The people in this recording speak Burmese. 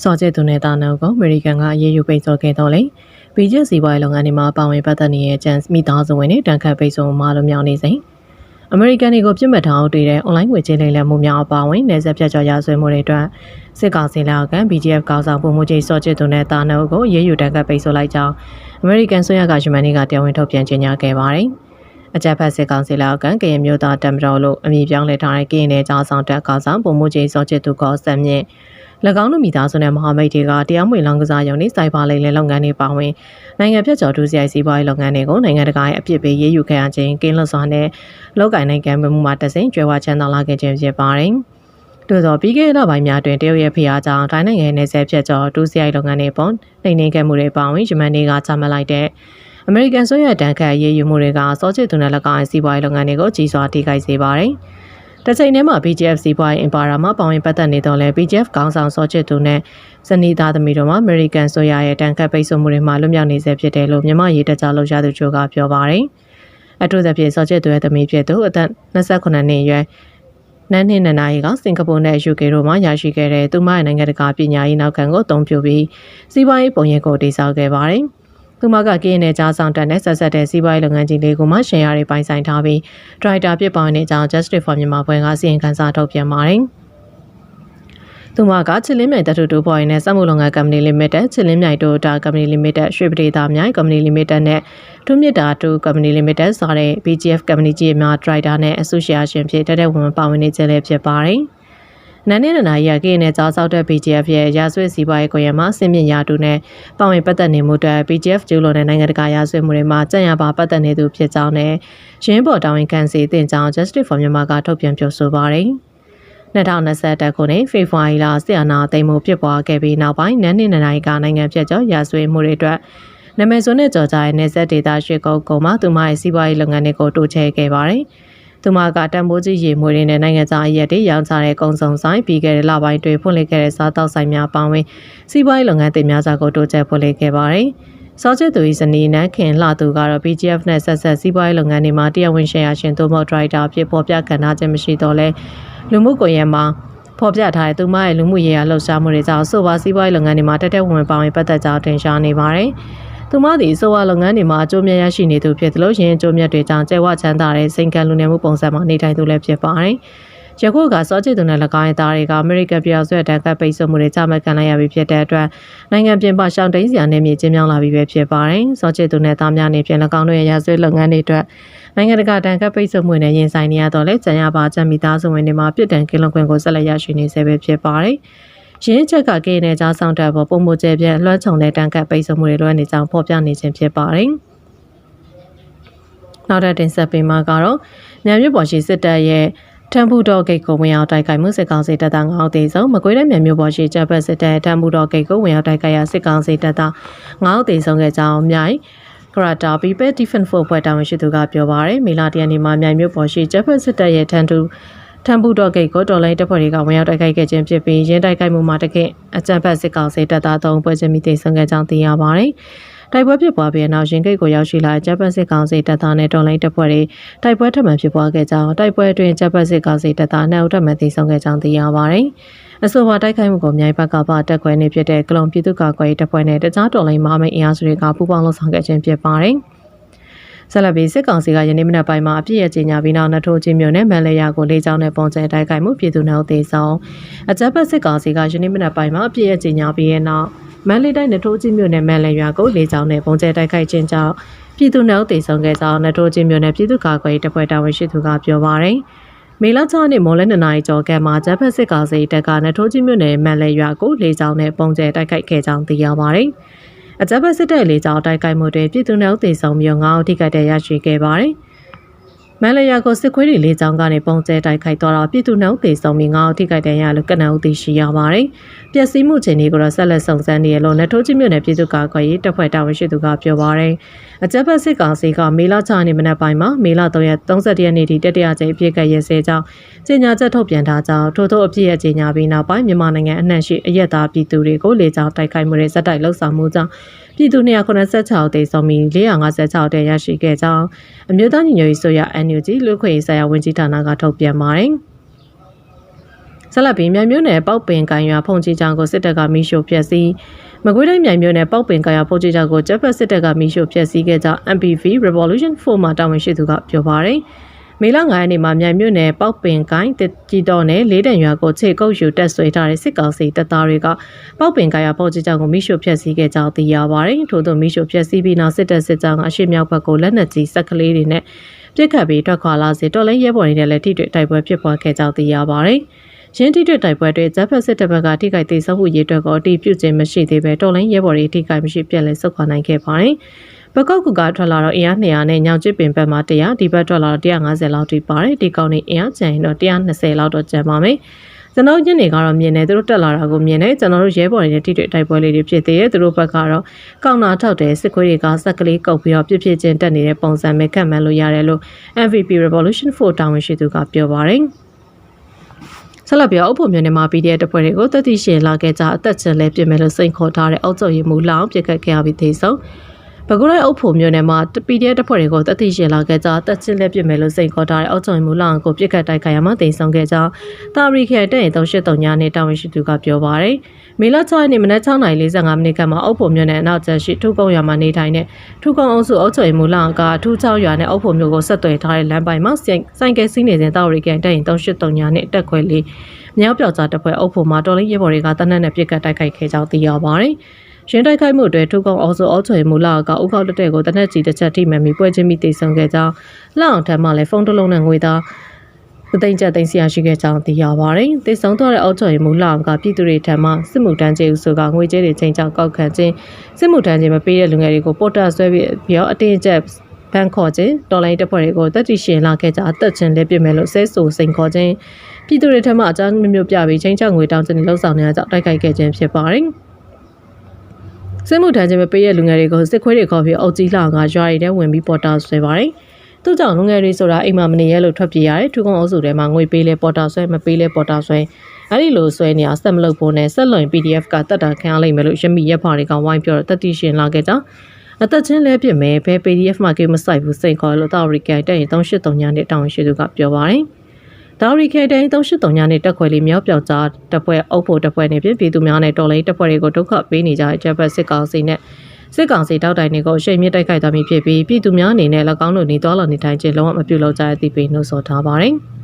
စောကျသူနဲ့တာနောက်ကအမေရိကန်ကအရေးယူပိတ်ဆို့ခဲ့တော့လေဘီဂျက်စီပွားရေးလုပ်ငန်းတွေမှာပါဝင်ပတ်သက်နေတဲ့ကျန်းမိသားစုဝင်တွေတန်ခတ်ပိတ်ဆို့မှလို့မြောက်နေစဉ်အမေရိကန်တွေကိုပြစ်မှတ်ထားတွေ့တဲ့အွန်လိုင်းငွေကြေးလိမ်လည်မှုများအပါအဝင်နယ်စပ်ဖြတ်ကျော်ရာဇဝတ်မှုတွေအတွက်စစ်ကောင်စီလက်အောက်က BGF ကောင်းဆောင်ပုံမှုကြီးစောကျသူနဲ့တာနောက်ကိုအရေးယူတန်ခတ်ပိတ်ဆို့လိုက်ကြောင်းအမေရိကန်ဆိုရကရှမန်နီကတရားဝင်ထုတ်ပြန်ကြေညာခဲ့ပါတယ်အကြမ်းဖက်စစ်ကောင်စီလက်အောက်ကကရင်မျိုးသားတမတော်လို့အမည်ပြောင်းလဲထားတဲ့ကရင်နယ်ကြားဆောင်တပ်ကောင်းဆောင်ပုံမှုကြီးစောကျသူကဆက်မြင့်၎င်းတို့မိသားစုနဲ့မဟာမိတ်တွေကတရားမဝင်လောင်ကစားရုံနဲ့စိုက်ပါလိမ့်လေလုပ်ငန်းတွေပါဝင်နိုင်ငံဖြတ်ကျော်ဒုစရိုက်စီးပွားရေးလုပ်ငန်းတွေကိုနိုင်ငံတကာရဲ့အပြစ်ပေးရေးယူခဲ့ရခြင်းကင်းလွတ်စွာနဲ့လောက်ကင်နိုင်ငံမှုမှာတဆင့်ကျွဲဝချမ်းသာလာခဲ့ခြင်းဖြစ်ပါတယ်။သို့သောပြီးခဲ့တဲ့လပိုင်းများတွင်တရုတ်ရဲ့ဖိအားကြောင့်တိုင်းနိုင်ငံနယ်စပ်ဖြတ်ကျော်ဒုစရိုက်လုပ်ငန်းတွေပေါ်နှိမ်နင်းခဲ့မှုတွေပါဝင်ဂျမန်တွေကချမှတ်လိုက်တဲ့အမေရိကန်ဆိုရတန်ခတ်ရေးယူမှုတွေကစောချစ်သူနဲ့၎င်းစီးပွားရေးလုပ်ငန်းတွေကိုကြီးစွာထိခိုက်စေပါတယ်။တချိန်တည်းမှာ BGF စီးပွားရေးအင်ပါရာမှာပါဝင်ပတ်သက်နေတော့လဲ BGF ခေါင်းဆောင်စောချစ်သူနဲ့ဇနီးသားသမီးတို့မှာအမေရိကန်ဆိုရရဲ့တန်ခတ်ပိတ်ဆို့မှုတွေမှာလွတ်မြောက်နေဆဲဖြစ်တယ်လို့မြန်မာရေးတက်ကြလှုပ်ရှားသူချို့ကပြောပါတယ်။အထူးသဖြင့်စောချစ်သူရဲ့သမီးဖြစ်သူအသက်28နှစ်အရွယ်နန်းနှင်းနနာရီကစင်ကာပူနဲ့ UK တို့မှာရရှိခဲ့တဲ့သူမရဲ့နိုင်ငံတကာပညာရေးနောက်ခံကိုအသုံးပြုပြီးစီးပွားရေးပုံရိပ်ကိုတည်ဆောက်ခဲ့ပါတယ်။သူမကကင်းနယ်ကြားဆောင်တက်နဲ့ဆက်ဆက်တဲ့စီးပွားရေးလုပ်ငန်းကြီးလေးကိုမှရှယ်ယာတွေပိုင်ဆိုင်ထားပြီးဒရိုက်တာဖြစ်ပေါ်နေကြောင်း Justice for မြန်မာဘွဲကစီရင်ခံစာထုတ်ပြန်ပါတယ်။သူမကချစ်လင်းမြိုင်တထူတူပေါ်ရင်နဲ့စက်မှုလုပ်ငန်းကုမ္ပဏီ Limited ချစ်လင်းမြိုင်တိုတာကုမ္ပဏီ Limited ရွှေပဒေသာမြိုင်ကုမ္ပဏီ Limited နဲ့ထူးမြစ်တာတူကုမ္ပဏီ Limited ဆိုတဲ့ BGF ကုမ္ပဏီကြီးအများဒရိုက်တာနဲ့အစုရှယ်ယာရှင်ဖြစ်တဲ့ဝန်ပါဝင်နေကြလည်းဖြစ်ပါတယ်။နန်းနေနနာရီကင်းနဲ့ကြားဆောက်တဲ့ BGF ရဲ့ရာဇဝတ်စီးပွားရေးကိုရမှာစင်မြင့်ရာတူနဲ့ပါဝင်ပတ်သက်နေမှုအတွက် BGF ကျူးလွန်တဲ့နိုင်ငံတကာရာဇဝတ်မှုတွေမှာကြံ့ရပါပတ်သက်နေသူဖြစ်ကြောင်းနဲ့ရင်းပေါ်တာဝန်ခံစီတင်ကြောင်း Justice for မြန်မာကထုတ်ပြန်ပြောဆိုပါတယ်။2021ခုနှစ်ဖေဖော်ဝါရီလဆီယနာသိမ်းမှုဖြစ်ပွားခဲ့ပြီးနောက်ပိုင်းနန်းနေနနာရီကနိုင်ငံဖြတ်ကျော်ရာဇဝတ်မှုတွေအတွက်နာမည်ဆိုးနဲ့ကြော်ကြားတဲ့နယ်စပ်ဒေသရှိကုန်းမှာသူမရဲ့စီးပွားရေးလုပ်ငန်းတွေကိုတိုးချဲ့ခဲ့ပါတယ်။သူမကတန်ဖိုးကြီးရေမွေတွေနဲ့နိုင်ငံသားအရက်တွေရောင်းချတဲ့ကုန်းဆောင်ဆိုင်ပြီးခဲ့တဲ့လပိုင်းတွေဖွင့်လှစ်ခဲ့တဲ့စားတောက်ဆိုင်များပါဝင်စီးပွားရေးလုပ်ငန်းတွေများစွာကိုတိုးချဲ့ဖွင့်လှစ်ခဲ့ပါတယ်။စောချစ်သူ၏ဇနီးနန်းခင်လှသူကတော့ BGF နဲ့ဆက်ဆက်စီးပွားရေးလုပ်ငန်းတွေမှာတရားဝင်ရှယ်ယာရှင်သို့မဟုတ်ဒရိုက်တာဖြစ်ပေါ်ပြခံထားခြင်းမရှိတော့လဲလူမှုကွန်ရက်မှာဖော်ပြထားတဲ့သူမရဲ့လူမှုရေးရာလှုပ်ရှားမှုတွေကြောင့်ဆိုပါစီးပွားရေးလုပ်ငန်းတွေမှာတက်တက်ဝင်ပါဝင်ပတ်သက်ကြောင်းတင်ရှားနေပါတယ်။သူမသည်ဆိုပါလုပ်ငန်းတွေမှာအကျိုးမြတ်ရရှိနေသူဖြစ်သလိုရင်းအကျိုးမြတ်တွေကြောင့်ကျဲဝချမ်းသာတဲ့စိန်ခံလူနေမှုပုံစံမှာနေထိုင်သူလည်းဖြစ်ပါတယ်။ယခုကစောချစ်သူနဲ့၎င်းရဲ့သားတွေကအမေရိကန်ပြည်အောင်စုရဲ့တန်ခတ်ပိတ်ဆို့မှုတွေချမှတ်ခံလိုက်ရပြီးဖြစ်တဲ့အတွက်နိုင်ငံပြင်ပရှောင်တိန်စရာနယ်မြေကျင်းမြောင်းလာပြီးပဲဖြစ်ပါတယ်။စောချစ်သူနဲ့သားများနေဖြင့်၎င်းတို့ရဲ့ရာဇဝတ်လုပ်ငန်းတွေအတွက်နိုင်ငံတကာတန်ခတ်ပိတ်ဆို့မှုနဲ့ရင်ဆိုင်နေရတော့လဲကြံရပါချက်မိသားစုဝင်တွေမှာပြစ်ဒဏ်ကင်းလွတ်ခွင့်ကိုဆက်လက်ရရှိနေစေပဲဖြစ်ပါတယ်။ရင်းချက်ကကင်းနဲ့ကြားဆောင်တဲ့ပေါ်ပုံမှုကျဲပြန့်လွှမ်းခြုံတဲ့တန်ခတ်ပိတ်ဆို့မှုတွေလွှမ်းနေကြောင်းဖော်ပြနေခြင်းဖြစ်ပါတယ်။နောက်ထပ်တင်ဆက်ပေးမှာကတော့မြန်မြို့ပေါ်ရှိစစ်တပ်ရဲ့ထမ်ဘူတော်ဂိတ်ကိုဝင်ရောက်တိုက်ခိုက်မှုစစ်ကောင်စီတပ်သား9ဦးသေဆုံးမကွေးတိုင်းမြန်မြို့ပေါ်ရှိတပ်ဖက်စစ်တပ်ထမ်ဘူတော်ဂိတ်ကိုဝင်ရောက်တိုက်ခိုက်ရာစစ်ကောင်စီတပ်သား9ဦးသေဆုံးခဲ့ကြောင်းမြိုင်ကရတာ People Defense Force ဖွဲ့တာဝန်ရှိသူကပြောပါရယ်မေလတရနေ့မှာမြိုင်မြို့ပေါ်ရှိတပ်ဖက်စစ်တပ်ရဲ့ထမ်ဘူတော်ဂိတ်ကိုတော်လိုင်းတပ်ဖွဲ့တွေကဝင်ရောက်တိုက်ခိုက်ခဲ့ခြင်းဖြစ်ပြီးရင်းတိုက်ခိုက်မှုမှာတကယ့်အကြမ်းဖက်စစ်ကောင်စီတပ်သား3ဦးပွဲချင်းမိသိဆုံးခဲ့ကြောင်းသိရပါတယ်။တိုက်ပွဲဖြစ်ပွားပြီးနောက်ရင်ဂိတ်ကိုရောက်ရှိလာအကြမ်းဖက်စစ်ကောင်စီတပ်သားနဲ့တော်လိုင်းတပ်ဖွဲ့တွေတိုက်ပွဲထပ်မံဖြစ်ပွားခဲ့ကြောင်းတိုက်ပွဲအတွင်းအကြမ်းဖက်စစ်ကောင်စီတပ်သား2ဦးထပ်မံသိဆုံးခဲ့ကြောင်းသိရပါတယ်။အဆိုပါတိုက်ခိုက်မှုကိုမြိုင်ဘက်ကပါတက်ခွဲနေဖြစ်တဲ့ကလုံပြည်သူ့ကာကွယ်ရေးတပ်ဖွဲ့နဲ့တခြားတော်လိုင်းမဟာမိတ်အင်အားစုတွေကပူးပေါင်းလှုပ်ဆောင်ခဲ့ခြင်းဖြစ်ပါတယ်။ဆက်လက်ပြီးစစ်ကောင်စီကယနေ့မနက်ပိုင်းမှာအပြည့်အကျဉ်းညာပြီးနောက်နထိုးချင်းမြို့နယ်မန်လေယာကိုလေးချောင်းနဲ့ပုံကျဲတိုက်ခိုက်မှုပြည်သူနောက်သေးဆောင်အကြမ်းဖက်စစ်ကောင်စီကယနေ့မနက်ပိုင်းမှာအပြည့်အကျဉ်းညာပြီးတဲ့နောက်မန်လေတိုင်းနထိုးချင်းမြို့နယ်မန်လေယာကိုလေးချောင်းနဲ့ပုံကျဲတိုက်ခိုက်ခြင်းကြောင့်ပြည်သူနောက်သေးဆောင်ခဲ့ကြောင်းနထိုးချင်းမြို့နယ်ပြည်သူ့ကာကွယ်ရေးတပ်ဖွဲ့တာဝန်ရှိသူကပြောပါရယ်မေလ6နှစ်မော်လဲ2နာရီကျော်ကမှာဂျပန်စစ်ကောင်စီတပ်ကနထိုးချင်းမြို့နယ်မန်လေယာကိုလေးချောင်းနဲ့ပုံကျဲတိုက်ခိုက်ခဲ့ကြောင်းသိရပါရယ်အကြမ်းဖက်စစ်တပ်လေးကြောင်းတိုက်ခိုက်မှုတွေပြည်သူနှုတ်သေဆုံးမျိုး9ဦးထိခိုက်တဲ့ရရှိခဲ့ပါတယ်။မန်လယာကိုစစ်ခွေးတွေလေးကြောင်းကနေပုံကျဲတိုက်ခိုက်သွားတော့ပြည်သူနှုတ်သေဆုံးပြီး9ဦးထိခိုက်တဲ့ရလို့ကနဦးသိရှိရပါတယ်။ပျက်စီးမှုချိန်တွေကိုတော့ဆက်လက်စုံစမ်းနေရလို့နထိုးချင်းမြို့နယ်ပြည်သူ့ကာကွယ်ရေးတပ်ဖွဲ့တာဝန်ရှိသူကပြောပါရယ်။အကြမ်းဖက်စစ်ကောင်စီကမေလ6ရက်နေ့မနက်ပိုင်းမှာမေလ3ရက်31ရက်နေ့ထိတတိယကြိမ်အပြည့်ကရဲစဲကြောင်းကြေညာချက်ထုတ်ပြန်ထားကြောင်းထို့သောအပြည့်ရဲ့ကြေညာပြီးနောက်ပိုင်းမြန်မာနိုင်ငံအနှံ့ရှိအရက်သားပြည်သူတွေကိုလေကြောင်းတိုက်ခိုက်မှုတွေဇက်တိုက်လှုပ်ဆောင်မှုကြောင့်ပြည်သူ286တေဆုံးပြီး456တဲရရှိခဲ့ကြောင်းအမျိုးသားညီညွတ်ရေးဆိုရ NUG လူ့ခွင့်ရေးဆိုင်ရာဝန်ကြီးဌာနကထုတ်ပြန်ပါတယ်။ ဆက်လက်ပြီးမြိုင်မြို့နယ်ပေါက်ပင်ကန်ရွာဖုန်ကြီးကျောင်းကိုစစ်တပ်ကမိရှို့ဖျက်ဆီးမကွေးတိုင်းမြိုင်မြို့နယ်ပေါက်ပင်ကန်ရွာဖုန်ကြီးကျောင်းကိုတပ်ဖက်စစ်တပ်ကမိရှို့ဖျက်ဆီးခဲ့ကြောင်း MPV Revolution 4မှာတာဝန်ရှိသူကပြောပါတယ်မေလ9ရက်နေ့မှာမြိုင်မြို့နယ်ပေါက်ပင်ကိုင်းကြီးတော်နယ်လေးတန်ရွာကိုခြေကုပ်ယူတက်ဆွဲထားတဲ့စစ်ကောင်စီတပ်သားတွေကပေါက်ပင်ကိုင်းရွာပေါ်ကြီးကြောင့်မိရှို့ဖျက်ဆီးခဲ့ကြောင်းသိရပါတယ်။ထို့သောမိရှို့ဖျက်ဆီးပြီးနောက်စစ်တပ်စစ်ကြောင်းအရှိမြောက်ဘက်ကိုလက်နက်ကြီးစက်ကလေးတွေနဲ့ပြစ်ခတ်ပြီးထွက်ခွာလာစေတော်လိုင်းရဲဘော်တွေနဲ့လည်းထိတွေ့တိုက်ပွဲဖြစ်ပွားခဲ့ကြောင်းသိရပါတယ်။ရင်းထိတွေ့တိုက်ပွဲတွေဂျပန်စစ်တပ်ဘက်ကထိခိုက်သေးဆုံးမှုရေးအတွက်ကိုအတီးပြုတ်ခြင်းမရှိသေးပဲတော်လိုင်းရဲဘော်တွေထိခိုက်မရှိပြက်လဲဆုတ်ခွာနိုင်ခဲ့ပါတယ်။ဘကောက်ကထွက်လာတော့အင်အား200နဲ့ညောင်ကျစ်ပင်ဘက်မှာ100ဒီဘက်ထွက်လာတော့150လောက်ထိပါတယ်ဒီကောင်နေအင်အားကျန်ရင်တော့120လောက်တော့ကျန်ပါမယ်ကျွန်တော်ညနေကတော့မြင်နေသူတို့တက်လာတာကိုမြင်နေကျွန်တော်တို့ရဲဘော်တွေနဲ့ထိတွေ့တိုက်ပွဲလေးတွေဖြစ်သေးတယ်သူတို့ဘက်ကတော့ကောင်းနာထောက်တယ်စစ်ခွေးတွေကစက်ကလေးကုတ်ပြီးတော့ပြစ်ဖြစ်ချင်းတက်နေတဲ့ပုံစံမဲ့ခတ်မှန်းလို့ရတယ်လို့ MVP Revolution 4တာဝန်ရှိသူကပြောပါတယ်ဆက်လက်ပြီးအုပ်ဖို့မြို့နယ်မှာ PDF တပ်ဖွဲ့တွေကိုတက်သည့်ရှင်လာခဲ့ကြအသက်ချင်းလဲပြင်မယ်လို့စိန်ခေါ်ထားတဲ့အုပ်ချုပ်ရေးမှူးလောင်ပြစ်ခတ်ခဲ့ရပြီးသေးဆုံးဘကုရိုင်အုပ်ဖို့မြို့နယ်မှာ PDF တပ်ဖွဲ့တွေကိုတက်သည့်ရှင်လာခဲ့ကြတက်ချင်းလက်ပြစ်မယ်လို့စိန်ခေါ်ထားတဲ့အုပ်ချုပ်ရေးမှူးလောင်ကိုပြစ်ခတ်တိုက်ခိုက်ရမှတိမ်ဆောင်ခဲ့ကြောင်းတာရီခဲတဲ့383ညနဲ့တာဝန်ရှိသူကပြောပါရယ်မေလ6ရက်နေ့မနက်6:45မိနစ်ခန့်မှာအုပ်ဖို့မြို့နယ်အနောက်ကျရှိထူကုန်းရွာမှာနေထိုင်တဲ့ထူကုန်းအုပ်စုအုပ်ချုပ်ရေးမှူးလောင်ကထူ6ရွာနဲ့အုပ်ဖို့မြို့ကိုဆက်သွယ်ထားတဲ့လမ်းပိုင်းမှာစိုက်ကယ်စီးနေစဉ်တာရီခဲတဲ့383ညနဲ့တက်ခွဲလေးမြောက်ပြောက်ကြားတပ်ဖွဲ့အုပ်ဖို့မှာတော်လင်းရဲဘော်တွေကတနက်နဲ့ပြစ်ခတ်တိုက်ခိုက်ခဲ့ကြောင်းသိရပါရယ်ရှင်တိုက်ခိုက်မှုတွေထုကုံအောင်ဆိုအောချွေမူလာကဥခောက်တက်တဲ့ကိုတနက်ကြီးတစ်ချက်ထိမှန်ပြီးပွဲချင်းပြီးတိတ်ဆုံခဲ့ကြောင်းလောက်အောင်ထမ်းမှလည်းဖုန်းတစ်လုံးနဲ့ငွေသားသိန်းကျပ်သိန်းစီရရှိခဲ့ကြောင်းသိရပါတယ်။တိတ်ဆုံတော့တဲ့အောချွေမူလာကပြည်သူတွေထံမှစစ်မှုတန်းကျေးဥဆိုကငွေကြေးတွေချိန်ချောက်ကောက်ခံခြင်းစစ်မှုတန်းကျေးမပေးတဲ့လူငယ်တွေကိုပေါ်တာဆွဲပြီးအတင်းကျပ်ဘန်ခေါ်ခြင်းတော်လိုင်းတပ်ဖွဲ့တွေကိုတက်တီရှင်လာခဲ့ကြအသက်ချင်းလေးပြစ်မယ်လို့ဆဲဆူစိန်ခေါ်ခြင်းပြည်သူတွေထံမှအကြောင်းမျိုးပြပြီးချိန်ချောက်ငွေတောင်းခြင်းလှုပ်ဆောင်နေကြတိုက်ခိုက်ခဲ့ခြင်းဖြစ်ပါတယ်။စစ်မှုထမ်းခြင်းမပေးတဲ့လူငယ်တွေကိုစစ်ခွေးတွေခေါ်ပြီးအုပ်ကြီးလာကရွာရီထဲဝင်ပြီးပေါ်တာဆွဲပါတယ်။သူ့ကြောင့်လူငယ်တွေဆိုတာအိမ်မှာမနေရလို့ထွက်ပြေးရတယ်။ထူကုန်းအုပ်စုထဲမှာငွေပေးလဲပေါ်တာဆွဲမပေးလဲပေါ်တာဆွဲအဲ့ဒီလိုဆွဲနေအောင်ဆက်မလုပ်ဖို့နဲ့ဆက်လွန် PDF ကတတ်တာခံရလိမ့်မယ်လို့ရမီရက်ပါတွေကဝိုင်းပြောတော့တတိရှင်လာခဲ့ကြ။အသက်ချင်းလဲပြစ်မယ်ဘယ် PDF မှာကိမဆိုင်ဘူးစိန်ခေါ်လို့တာရီကန်တဲ့ရင်383ညနဲ့တောင်းရှိသူကပြောပါတယ်။ဒါရီခဲတိုင်း383ညနဲ့တက်ခွဲလေးမြောက်ပြောက်ကြားတပ်ဖွဲ့အုပ်ဖို့တပ်ဖွဲ့နေပြည်သူများနဲ့တော်လိုင်းတပ်ဖွဲ့တွေကိုဒုက္ခပေးနေကြတဲ့ဂျပန်စစ်ကောင်စီနဲ့စစ်ကောင်စီတောက်တိုင်တွေကိုအရှိန်မြင့်တိုက်ခိုက်သွားပြီးဖြစ်ပြီးပြည်သူများအနေနဲ့၎င်းတို့နေသွားလာနေထိုင်ခြင်းလုံးဝမပြုလုပ်ကြတဲ့အသိပေးနှုတ်ဆော်ထားပါတယ်။